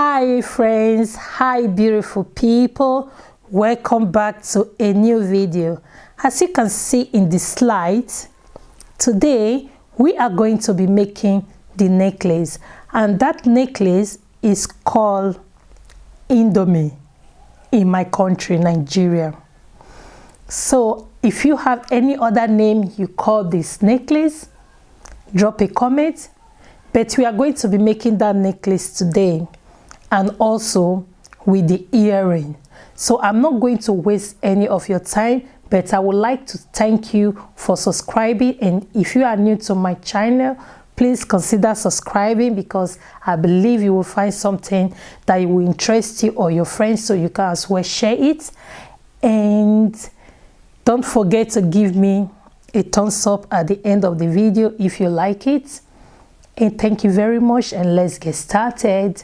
Hi friends, hi beautiful people, welcome back to a new video. As you can see in the slides, today we are going to be making the necklace, and that necklace is called Indomie in my country, Nigeria. So if you have any other name you call this necklace, drop a comment. But we are going to be making that necklace today, and also with the earring. So I'm not going to waste any of your time, but I would like to thank you for subscribing. And if you are new to my channel, please consider subscribing, because I believe you will find something that will interest you or your friends, so you can as well share it. And don't forget to give me a thumbs up at the end of the video if you like it. And thank you very much, and let's get started.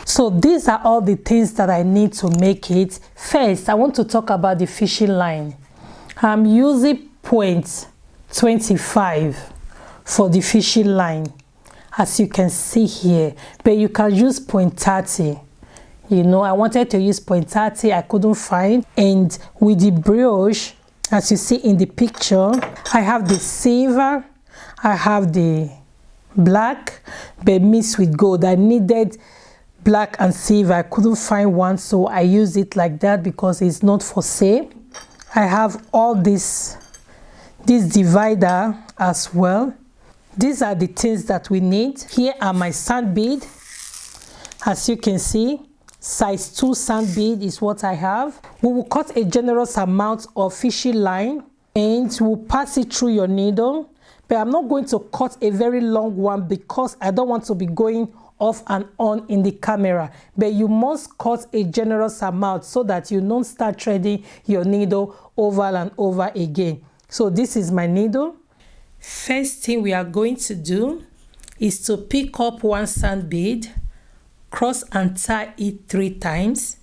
So these are all the things that I need to make it. First, I want to talk about the fishing line. I'm using point 25 for the fishing line, as you can see here, but you can use point 30. You know, I wanted to use point 30, I couldn't find. And with the brioche, as you see in the picture, I have the silver, I have the black, but mixed with gold. I needed black and silver. I couldn't find one, so I use it like that because it's not for sale. I have all this divider as well. These are the things that we need. Here are my sand bead. As you can see, size 2 sand bead is what I have. We will cut a generous amount of fishing line and we'll pass it through your needle. But I'm not going to cut a very long one because I don't want to be going off and on in the camera. But you must cut a generous amount so that you don't start threading your needle over and over again. So this is my needle. First thing we are going to do is to pick up one sand bead, cross and tie it 3 times.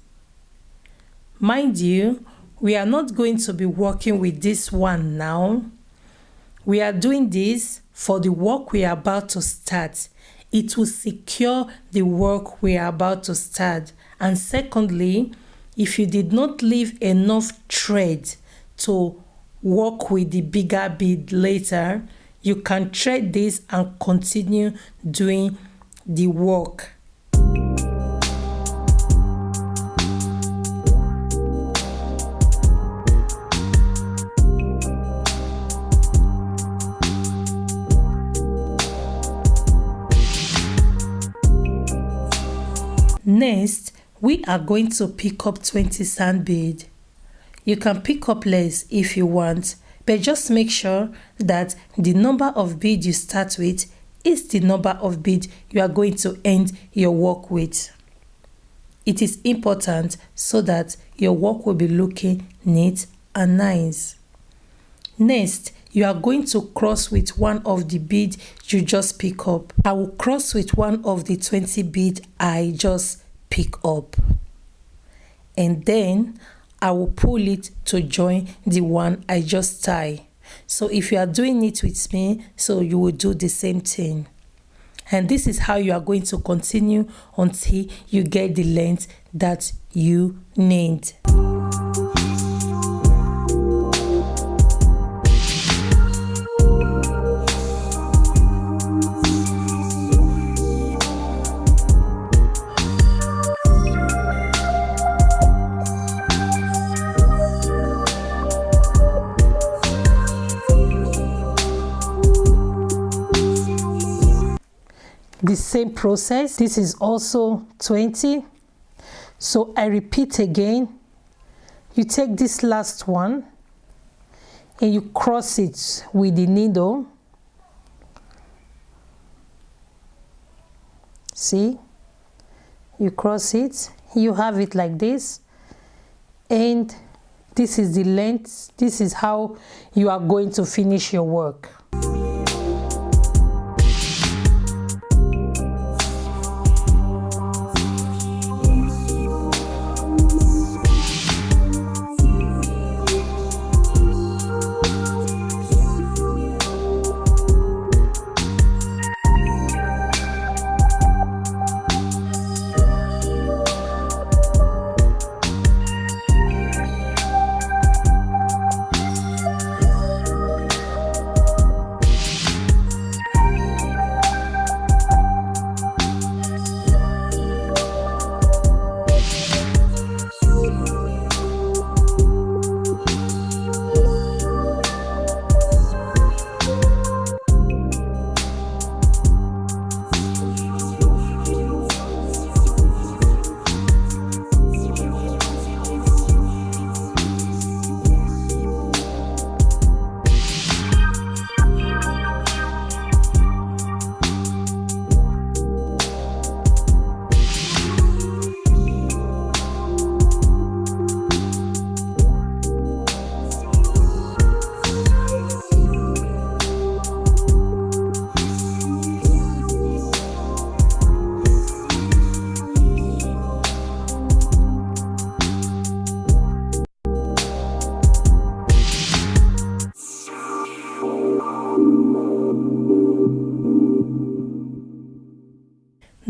Mind you, we are not going to be working with this one now. We are doing this for the work we are about to start. It will secure the work we are about to start. And secondly, if you did not leave enough thread to work with the bigger bead later, you can thread this and continue doing the work. Next, we are going to pick up 20 sand bead. You can pick up less if you want, but just make sure that the number of bead you start with is the number of bead you are going to end your work with. It is important so that your work will be looking neat and nice. Next, you are going to cross with one of the bead you just pick up. I will cross with one of the 20 bead I just pick up, and then I will pull it to join the one I just tie. So if you are doing it with me, so you will do the same thing. And this is how you are going to continue until you get the length that you need. The same process. This is also 20. So I repeat again. You take this last one and you cross it with the needle. See? You cross it. You have it like this. And this is the length. This is how you are going to finish your work.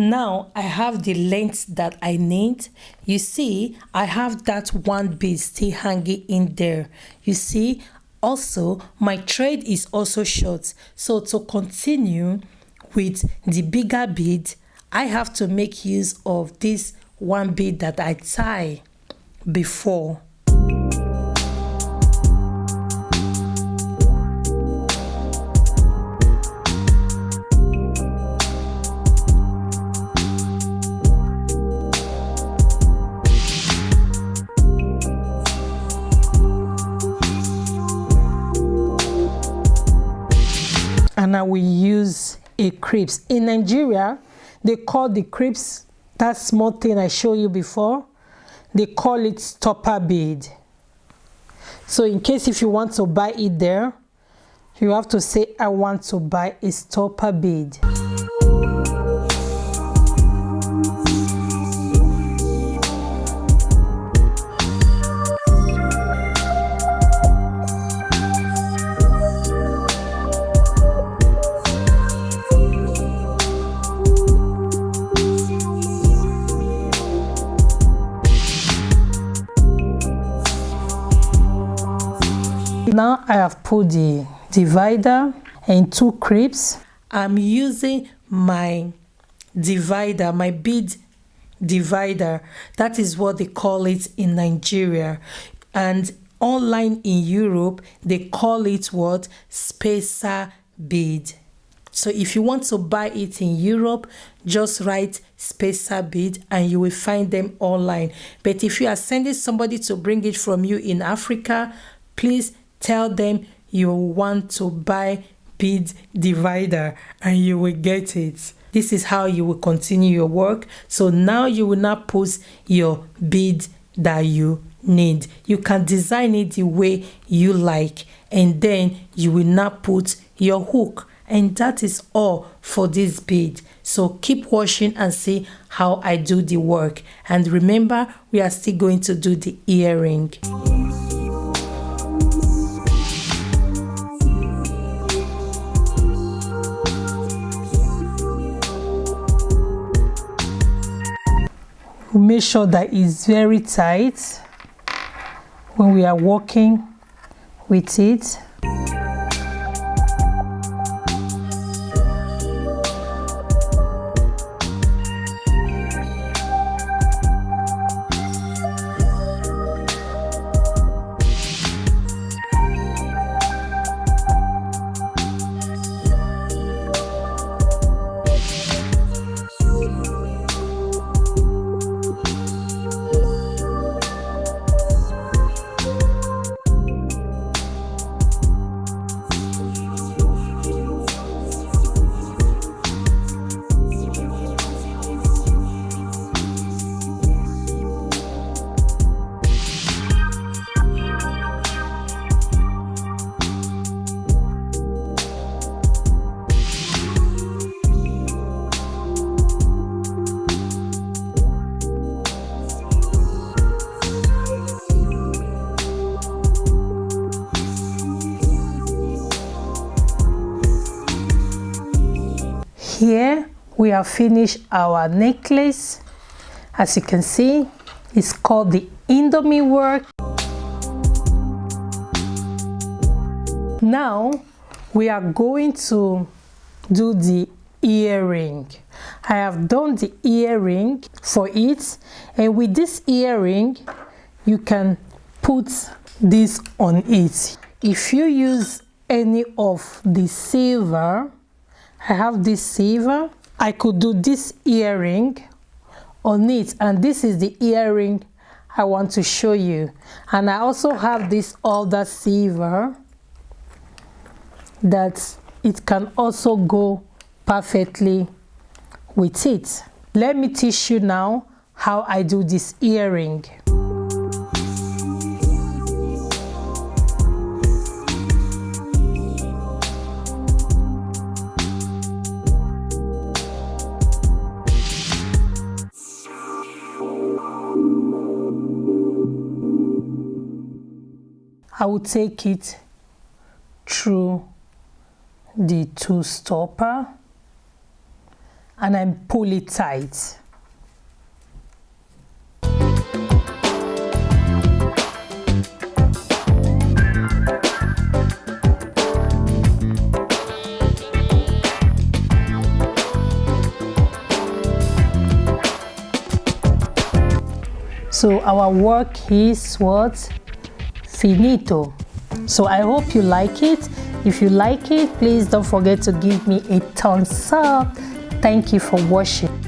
Now I have the length that I need. You see, I have that one bead still hanging in there. You see, also my thread is also short. So to continue with the bigger bead, I have to make use of this one bead that I tie before. And I will use a crisp. In Nigeria, they call the crisp, that small thing I showed you before, they call it stopper bead. So in case if you want to buy it there, you have to say, I want to buy a stopper bead. Now I have put the divider and two crisps. I'm using my divider, my bead divider. That is what they call it in Nigeria. And online in Europe, they call it what? Spacer bead. So if you want to buy it in Europe, just write spacer bead and you will find them online. But if you are sending somebody to bring it from you in Africa, please tell them you want to buy bead divider and you will get it. This is how you will continue your work. So now you will not put your bead that you need. You can design it the way you like, and then you will not put your hook. And that is all for this bead. So keep watching and see how I do the work. And remember, we are still going to do the earring. Make sure that it's very tight when we are working with it. Here we have finished our necklace. As you can see, it's called the Indomie work. Now we are going to do the earring. I have done the earring for it, and with this earring you can put this on it. If you use any of the silver, I have this silver, I could do this earring on it, and this is the earring I want to show you. And I also have this other silver that it can also go perfectly with it. Let me teach you now how I do this earring. I will take it through the two stopper and I pull it tight. So our work is what? Finito. So I hope you like it. If you like it, please don't forget to give me a thumbs up. Thank you for watching.